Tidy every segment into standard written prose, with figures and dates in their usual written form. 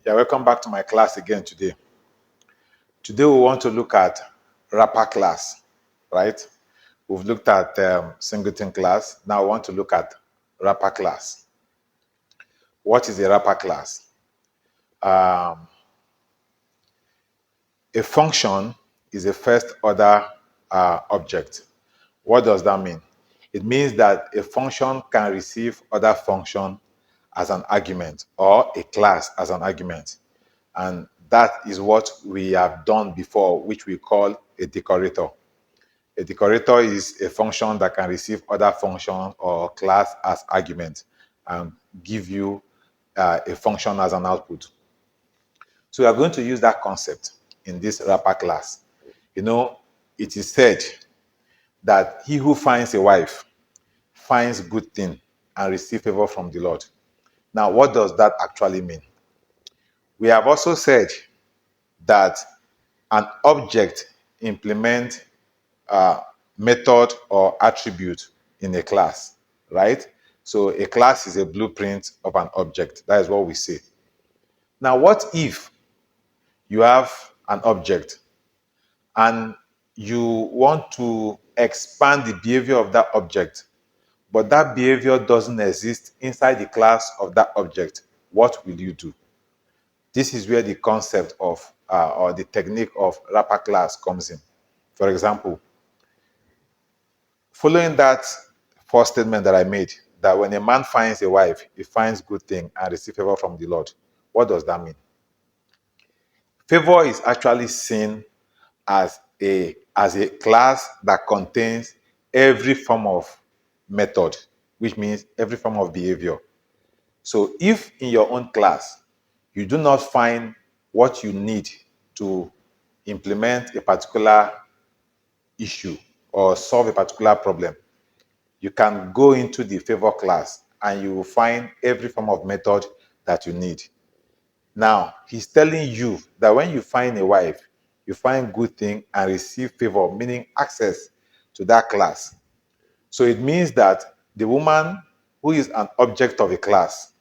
Yeah, welcome back to my class again today. Today we want to look at wrapper class, right? We've looked at singleton class. Now we want to look at wrapper class. What is a wrapper class? Um, a function is a first order object. What does that mean? It means that a function can receive other function as an argument or a class as an argument. And that is what we have done before, which we call a decorator. A decorator is a function that can receive other function or class as argument and give you a function as an output. So we are going to use that concept in this wrapper class. You know, it is said that he who finds a wife finds good thing and receive favor from the Lord. Now, what does that actually mean? We have also said that an object implements method or attribute in a class, right? So a class is a blueprint of an object. That is what we say. Now, what if you have an object and you want to expand the behavior of that object, but that behavior doesn't exist inside the class of that object? What will you do? This is where the concept of or the technique of wrapper class comes in. For example, following that first statement that I made, that when a man finds a wife, he finds good thing and receive favor from the Lord. What does that mean? Favor is actually seen as a class that contains every form of method, which means every form of behavior. So if in your own class you do not find what you need to implement a particular issue or solve a particular problem, you can go into the favor class and you will find every form of method that you need. Now, he's telling you that when you find a wife, you find good thing and receive favor, meaning access to that class. So it means that the woman who is an object of a class,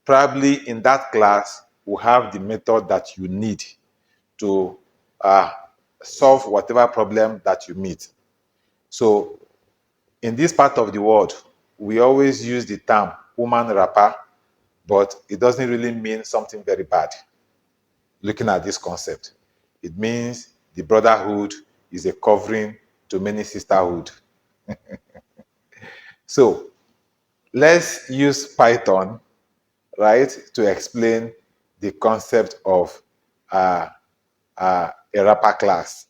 probably in that class, will have the method that you need to solve whatever problem that you meet. So in this part of the world, we always use the term woman wrapper, but it doesn't really mean something very bad. Looking at this concept, it means the brotherhood is a covering to many sisterhood. So let's use Python, right, to explain the concept of a wrapper class.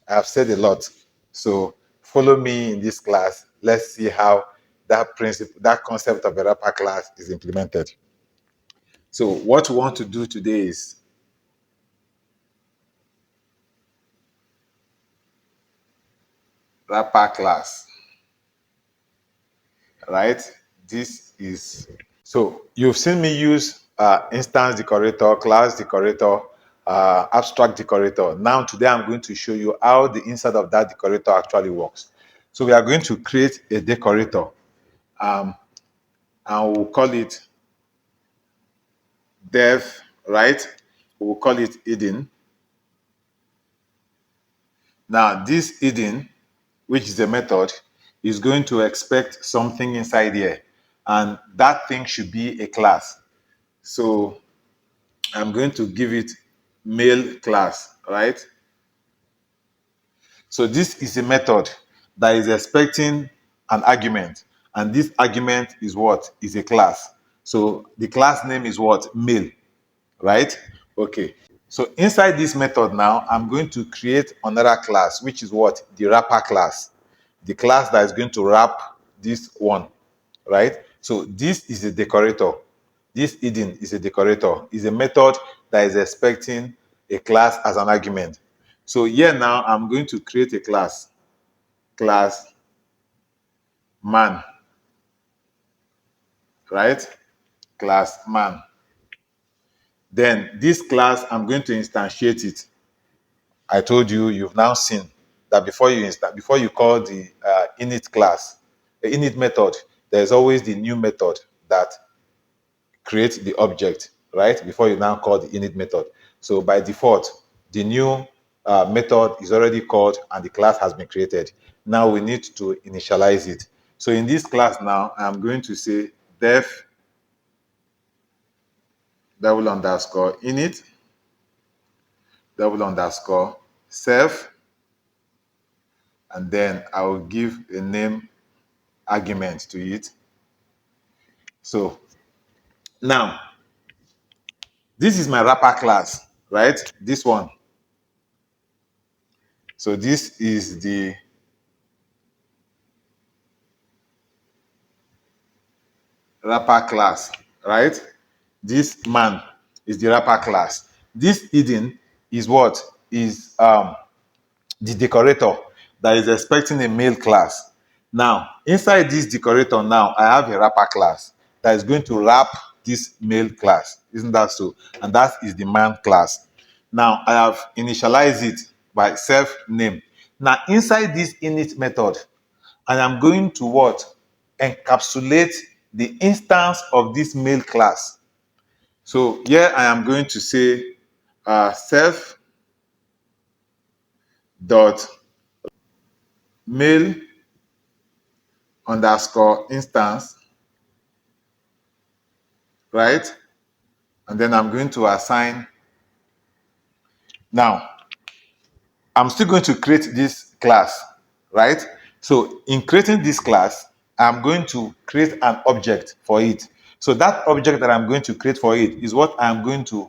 I've said a lot, so follow me in this class. Let's see how that principle, that concept of a wrapper class is implemented. So what we want to do today is wrapper class, right? This is, so you've seen me use instance decorator, class decorator, abstract decorator. Now today I'm going to show you how the inside of that decorator actually works. So we are going to create a decorator, and we'll call it dev, right? We'll call it Eden. Now this Eden, which is a method, is going to expect something inside here, and that thing should be a class. So I'm going to give it male class, right? So this is a method that is expecting an argument, and this argument is what? Is a class. So the class name is what? Male, right? Okay. So inside this method now, I'm going to create another class, which is what? The wrapper class. The class that is going to wrap this one, right? So this is a decorator. This Eden is a decorator. Is a method that is expecting a class as an argument. So here now, I'm going to create a class man, right? Class man. Then this class, I'm going to instantiate it. I told you, you've now seen that before you call the init class, the init method, there's always the new method that creates the object. right? Before you now call the init method. So by default, the new method is already called and the class has been created. Now we need to initialize it. So in this class now, I'm going to say def double underscore init double underscore self, and then I will give a name argument to it. So now this is my wrapper class, right? This one. So this is the wrapper class, right? This man is the wrapper class. This hidden is what? Is the decorator that is expecting a male class. Now, inside this decorator now, I have a wrapper class that is going to wrap this male class. Isn't that so? And that is the man class. Now, I have initialized it by self name. Now, inside this init method, I am going to what? Encapsulate the instance of this male class. So here I am going to say self dot male underscore instance, right? And then I'm going to assign. Now, I'm still going to create this class, right? So in creating this class, I'm going to create an object for it. So that object that I'm going to create for it is what I'm going to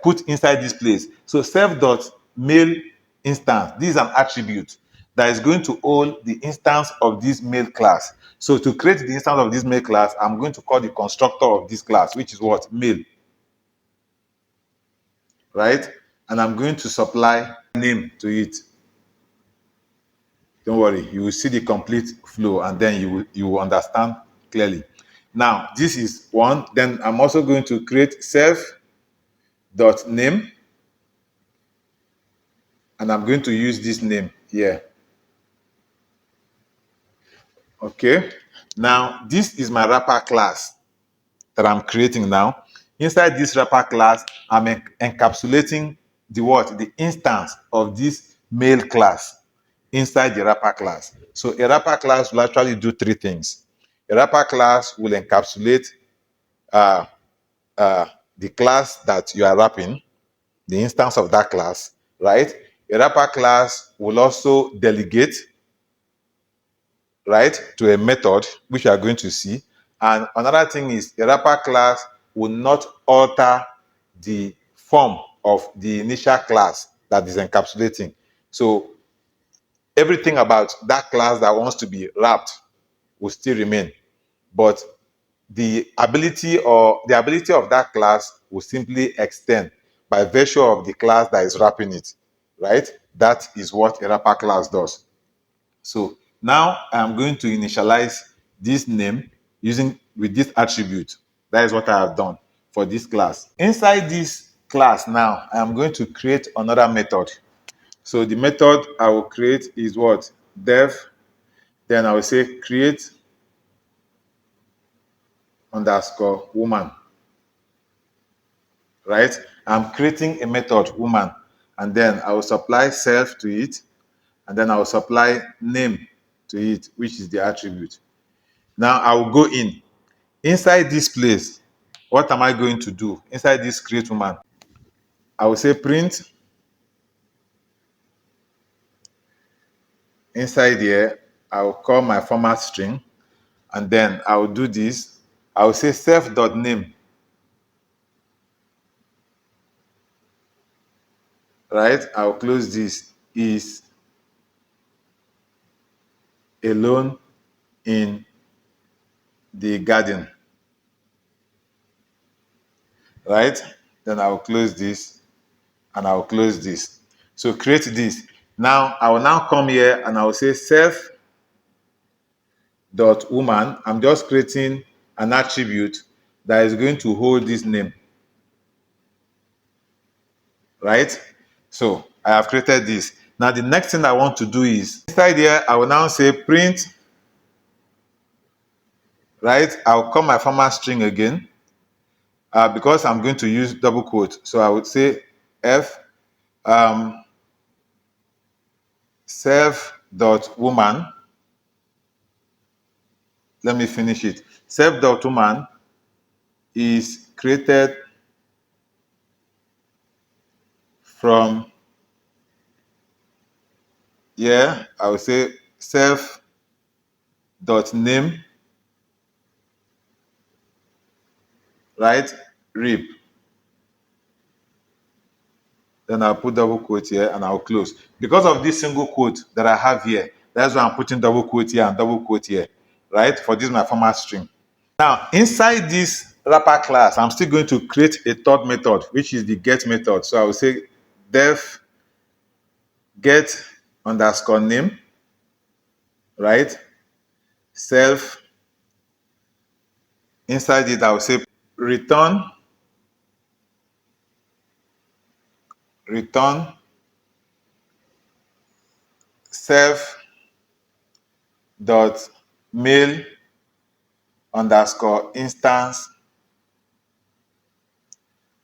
put inside this place. So self.male instance, this is an attribute that is going to hold the instance of this male class. So to create the instance of this male class, I'm going to call the constructor of this class, which is what? Male, right? And I'm going to supply name to it. Don't worry, you will see the complete flow and then you will understand clearly. Now, this is one. Then I'm also going to create self.name, and I'm going to use this name here. Okay. Now, this is my wrapper class that I'm creating now. Inside this wrapper class, I'm encapsulating the what? The instance of this male class inside the wrapper class. So a wrapper class will actually do three things. A wrapper class will encapsulate uh, the class that you are wrapping, the instance of that class, right? A wrapper class will also delegate, right, to a method, which you are going to see. And another thing is a wrapper class will not alter the form of the initial class that is encapsulating. So everything about that class that wants to be wrapped will still remain, but the ability of that class will simply extend by virtue of the class that is wrapping it, right? That is what a wrapper class does. So now I'm going to initialize this name using with this attribute. That is what I have done for this class. Inside this class now, I'm going to create another method. So the method I will create is what? Def, then I will say create underscore woman, right? I'm creating a method woman, and then I will supply self to it, and then I will supply name to it, which is the attribute. Now I will go inside this place. What am I going to do inside this create woman? I will say print inside here. I will call my format string, and then I will do this. I will say self.name, right? I will close this, is alone in the garden, right? Then I will close this and I will close this. So create this. Now I will now come here and I will say self dot woman. I'm just creating an attribute that is going to hold this name, right? So I have created this. Now the next thing I want to do is inside here I will now say print, right? I'll call my format string again. because I'm going to use double quote, so I would say F self dot woman. Let me finish it. Self dot woman is created from, yeah, I would say self dot name, right? Rib. Then I'll put double quote here and I'll close. Because of this single quote that I have here, that's why I'm putting double quote here and double quote here, right? For this my format string. Now, inside this wrapper class, I'm still going to create a third method, which is the get method. So I will say def get underscore name, right? Self. Inside it, I will say return self dot mail underscore instance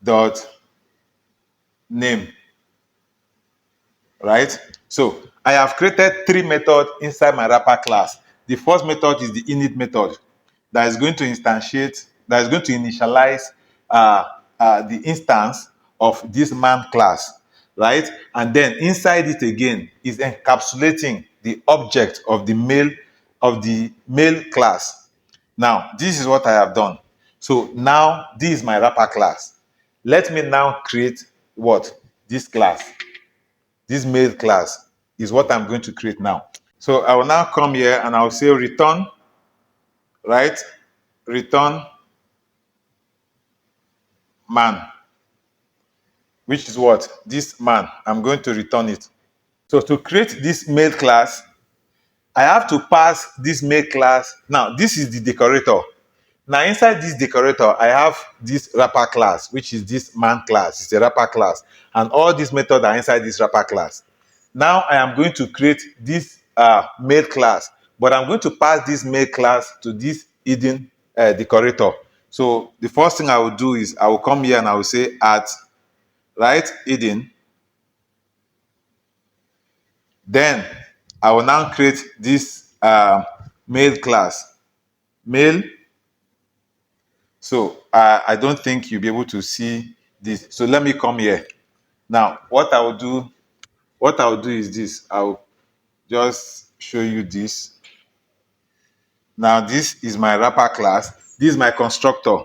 dot name, right? So I have created three methods inside my wrapper class. The first method is the init method that is going to initialize the instance of this man class, right? And then inside it again is encapsulating the object of the male class. Now, this is what I have done. So now this is my wrapper class. Let me now create what? This class. This male class is what I'm going to create now. So I will now come here and I'll say return, right? Return man, which is what? This man. I'm going to return it. So to create this male class, I have to pass this male class. Now, this is the decorator. Now, inside this decorator, I have this wrapper class, which is this man class. It's a wrapper class. And all these methods are inside this wrapper class. Now, I am going to create this male class, but I'm going to pass this male class to this hidden decorator. So the first thing I will do is I will come here and I will say at, right, hidden. Then I will now create this male class, male. So I don't think you'll be able to see this. So let me come here. Now, what I will do is this. I'll just show you this. Now, this is my wrapper class. This is my constructor.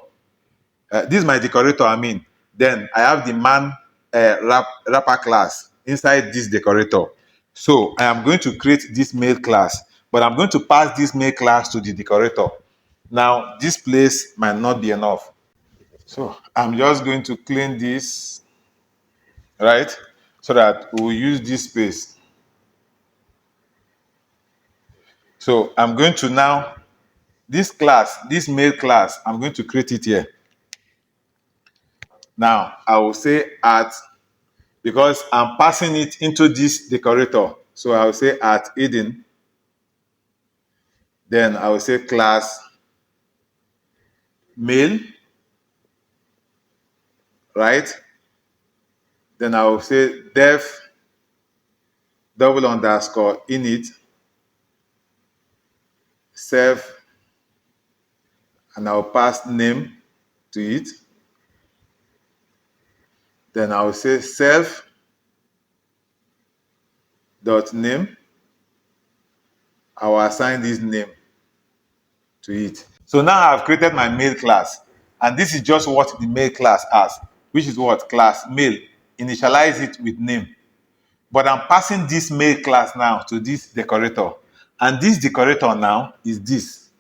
This is my decorator, I mean. Then I have the man wrapper class inside this decorator. So I am going to create this male class, but I'm going to pass this male class to the decorator. Now, this place might not be enough. So I'm just going to clean this, right? So that we'll use this space. So I'm going to now, this class, this male class, I'm going to create it here. Now I will say at, because I'm passing it into this decorator. So I will say at hidden. Then I will say class male, right? Then I will say def double underscore init self, and I'll pass name to it. Then I will say self dot name. I will assign this name to it. So now I've created my male class, and this is just what the male class has, which is what? Class male. Initialize it with name. But I'm passing this male class now to this decorator, and this decorator now is this.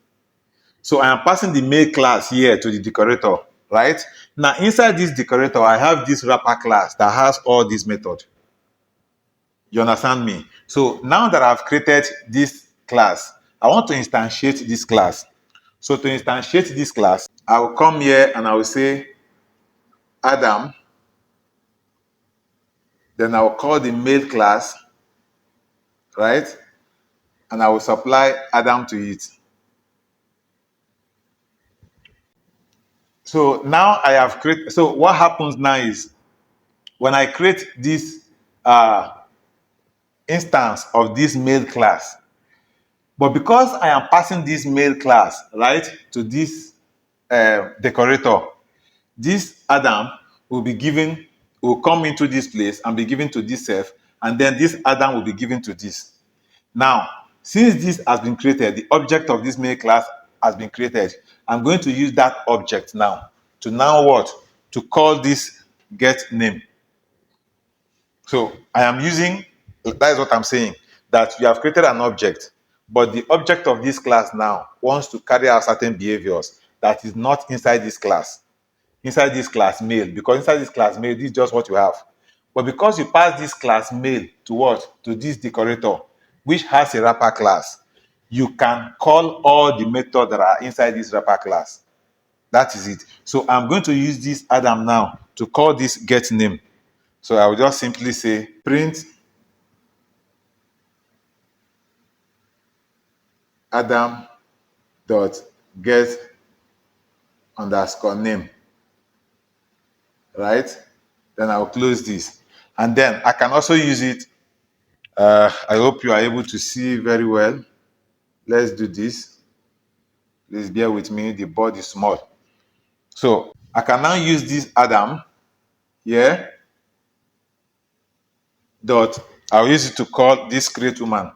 So I am passing the male class here to the decorator, right? Now inside this decorator, I have this wrapper class that has all these methods. You understand me? So now that I've created this class, I want to instantiate this class. So to instantiate this class, I will come here and I will say Adam. Then I will call the male class, right? And I will supply Adam to it. So now I have created, so what happens now is when I create this instance of this male class, but because I am passing this male class, right, to this decorator, this Adam will come into this place and be given to this self, and then this Adam will be given to this. Now, since this has been created, the object of this male class has been created, I'm going to use that object now to now what? To call this get name. So I am using, that is what I'm saying, that you have created an object, but the object of this class now wants to carry out certain behaviors that is not inside this class. Inside this class male, because inside this class male, this is just what you have. But because you pass this class male to what? To this decorator, which has a wrapper class, you can call all the methods that are inside this wrapper class. That is it. So I'm going to use this Adam now to call this get name. So I will just simply say print Adam dot get underscore name, right? Then I'll close this, and then I can also use it. I hope you are able to see very well. Let's do this. Please bear with me. The board is small, so I can now use this Adam here. Dot. I'll use it to call this create woman.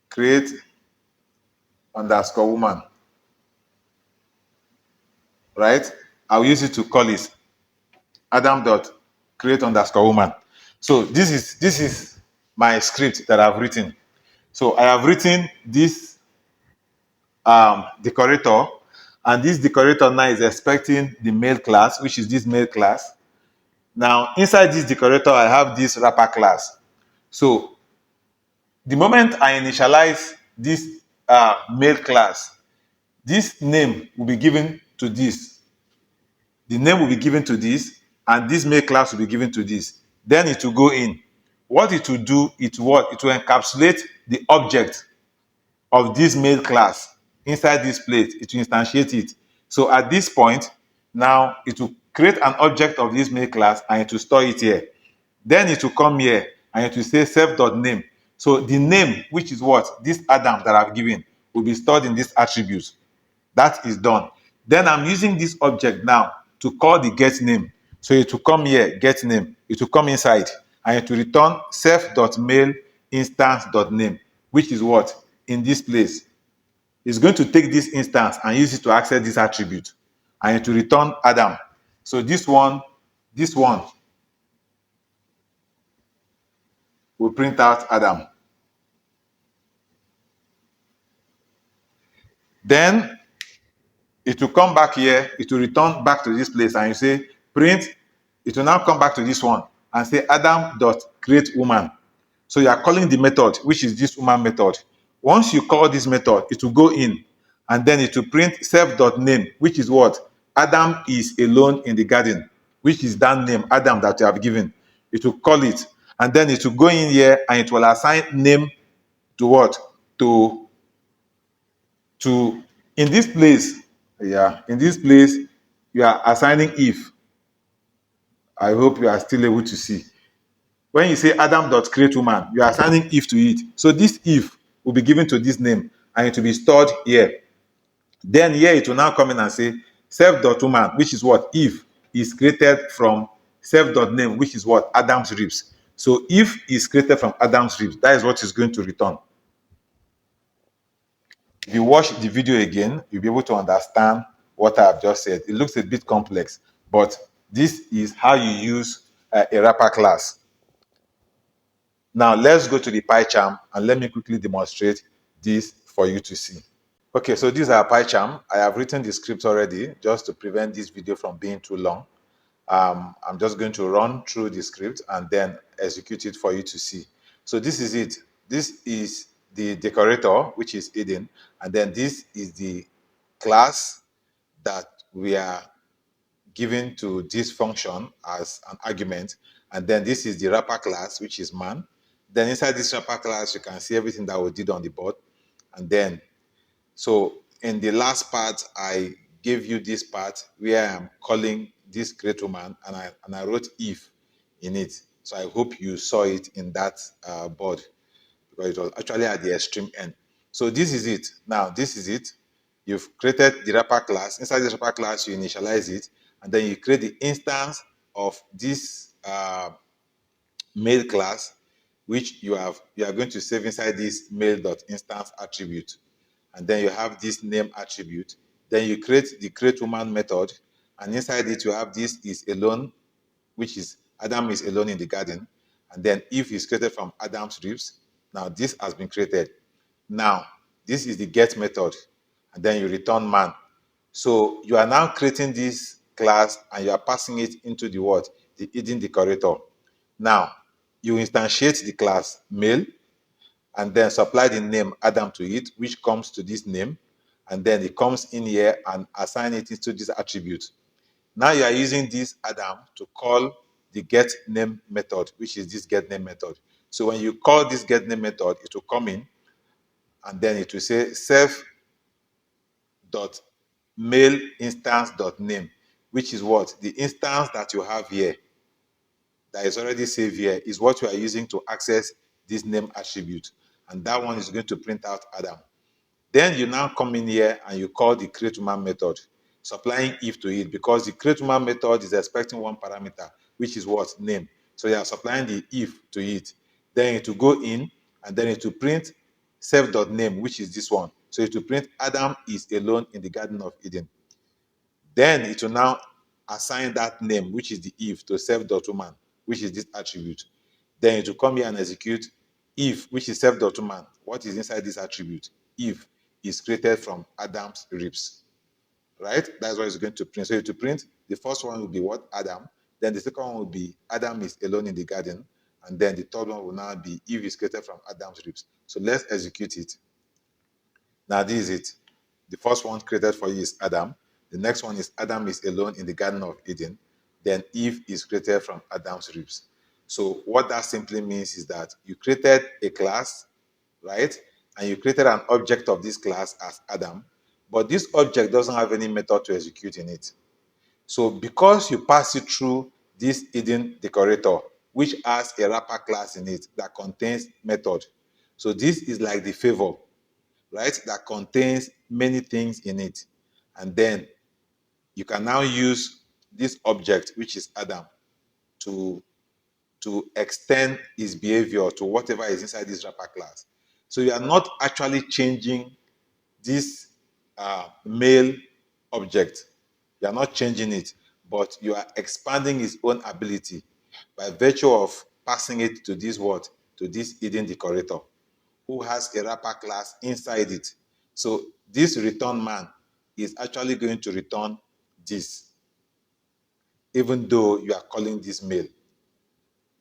Create underscore woman. Right? I'll use it to call it Adam dot create underscore woman. So this is my script that I've written. So I have written this decorator, and this decorator now is expecting the male class, which is this male class. Now inside this decorator, I have this wrapper class. So the moment I initialize this male class, this name will be given to this. The name will be given to this, and this male class will be given to this. Then it will go in. What it will do, it will encapsulate the object of this male class inside this plate. It will instantiate it. So at this point, now it will create an object of this male class and it will store it here. Then it will come here and it will say self.name. So the name, which is what? This Adam that I've given, will be stored in this attribute. That is done. Then I'm using this object now to call the get name. So it will come here, get name. It will come inside and it will return self.mail instance.name, which is what? In this place. It's going to take this instance and use it to access this attribute and it will return Adam. So this one will print out Adam. Then it will come back here, it will return back to this place and you say print, it will now come back to this one and say Adam dot create woman. So you are calling the method, which is this woman method. Once you call this method, it will go in and then it will print self.name, which is what? Adam is alone in the garden, which is that name, Adam, that you have given. It will call it and then it will go in here and it will assign name to what? To in this place, in this place, you are assigning if. I hope you are still able to see. When you say Adam.create woman, you are assigning if to it. So this if will be given to this name and it will be stored here. Then here it will now come in and say self.woman, which is what? If is created from self.name, which is what? Adam's ribs. So if is created from Adam's ribs, that is what is going to return. If you watch the video again, you'll be able to understand what I have just said. It looks a bit complex, but this is how you use a wrapper class. Now let's go to the PyCharm and let me quickly demonstrate this for you to see. Okay, so these are PyCharm. I have written the script already just to prevent this video from being too long. I'm just going to run through the script and then execute it for you to see. So this is it. This is the decorator, which is Eden, and then this is the class that we are giving to this function as an argument, and then this is the wrapper class, which is man. Then inside this wrapper class, you can see everything that we did on the board, and then so in the last part, I gave you this part where I'm calling this create woman, and I wrote if in it. So I hope you saw it in that board, because it was actually at the extreme end. So this is it. Now this is it. You've created the wrapper class. Inside the wrapper class, you initialize it, and then you create the instance of this mail class, which you are going to save inside this mail.instance attribute. And then you have this name attribute. Then you create the create woman method, and inside it you have this is alone, which is Adam is alone in the garden. And then if is created from Adam's ribs. Now this has been created. Now this is the get method, and then you return man. So you are now creating this class and you are passing it into the what? The hidden decorator. Now you instantiate the class male, and then supply the name Adam to it, which comes to this name, and then it comes in here and assign it into this attribute. Now you are using this Adam to call the get name method, which is this get name method. So when you call this get name method, it will come in, and then it will say self dot mail instance dot name, which is what? The instance that you have here that is already saved here is what you are using to access this name attribute. And that one is going to print out Adam. Then you now come in here and you call the create woman method, supplying if to it, because the create woman method is expecting one parameter, which is what? Name. So you are supplying the if to it. Then it will go in, and then it will print self.name, which is this one. So it will print Adam is alone in the Garden of Eden. Then it will now assign that name, which is the if, to self.woman, which is this attribute. Then it will come here and execute if, which is self.woman. What is inside this attribute? If is created from Adam's ribs, right? That's what it's going to print. So to print, the first one will be what? Adam. Then the second one will be Adam is alone in the garden. And then the third one will now be Eve is created from Adam's ribs. So let's execute it. Now this is it. The first one created for you is Adam. The next one is Adam is alone in the Garden of Eden. Then Eve is created from Adam's ribs. So what that simply means is that you created a class, right? And you created an object of this class as Adam, but this object doesn't have any method to execute in it. So because you pass it through this hidden decorator, which has a wrapper class in it that contains method. So this is like the favor, right? That contains many things in it. And then you can now use this object, which is Adam, to extend his behavior to whatever is inside this wrapper class. So you are not actually changing this male object. You are not changing it, but you are expanding his own ability by virtue of passing it to this what? To this hidden decorator, who has a wrapper class inside it. So this return man is actually going to return this, even though you are calling this male.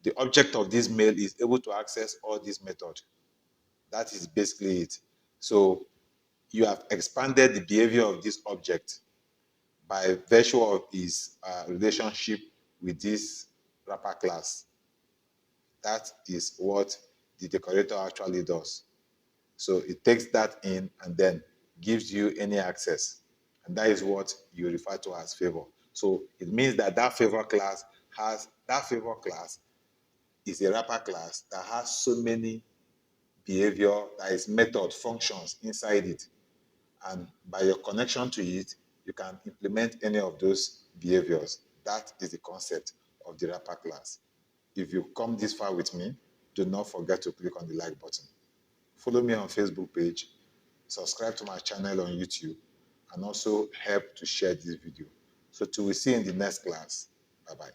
The object of this male is able to access all these methods. That is basically it. So you have expanded the behavior of this object by virtue of his relationship with this wrapper class. That is what the decorator actually does. So it takes that in and then gives you any access. And that is what you refer to as favor. So it means that that favor class is a wrapper class that has so many behavior, that is method functions inside it. And by your connection to it, you can implement any of those behaviors. That is the concept of the wrapper class. If you come this far with me, do not forget to click on the like button. Follow me on Facebook page, subscribe to my channel on YouTube, and also help to share this video. So till we see you in the next class. Bye-bye.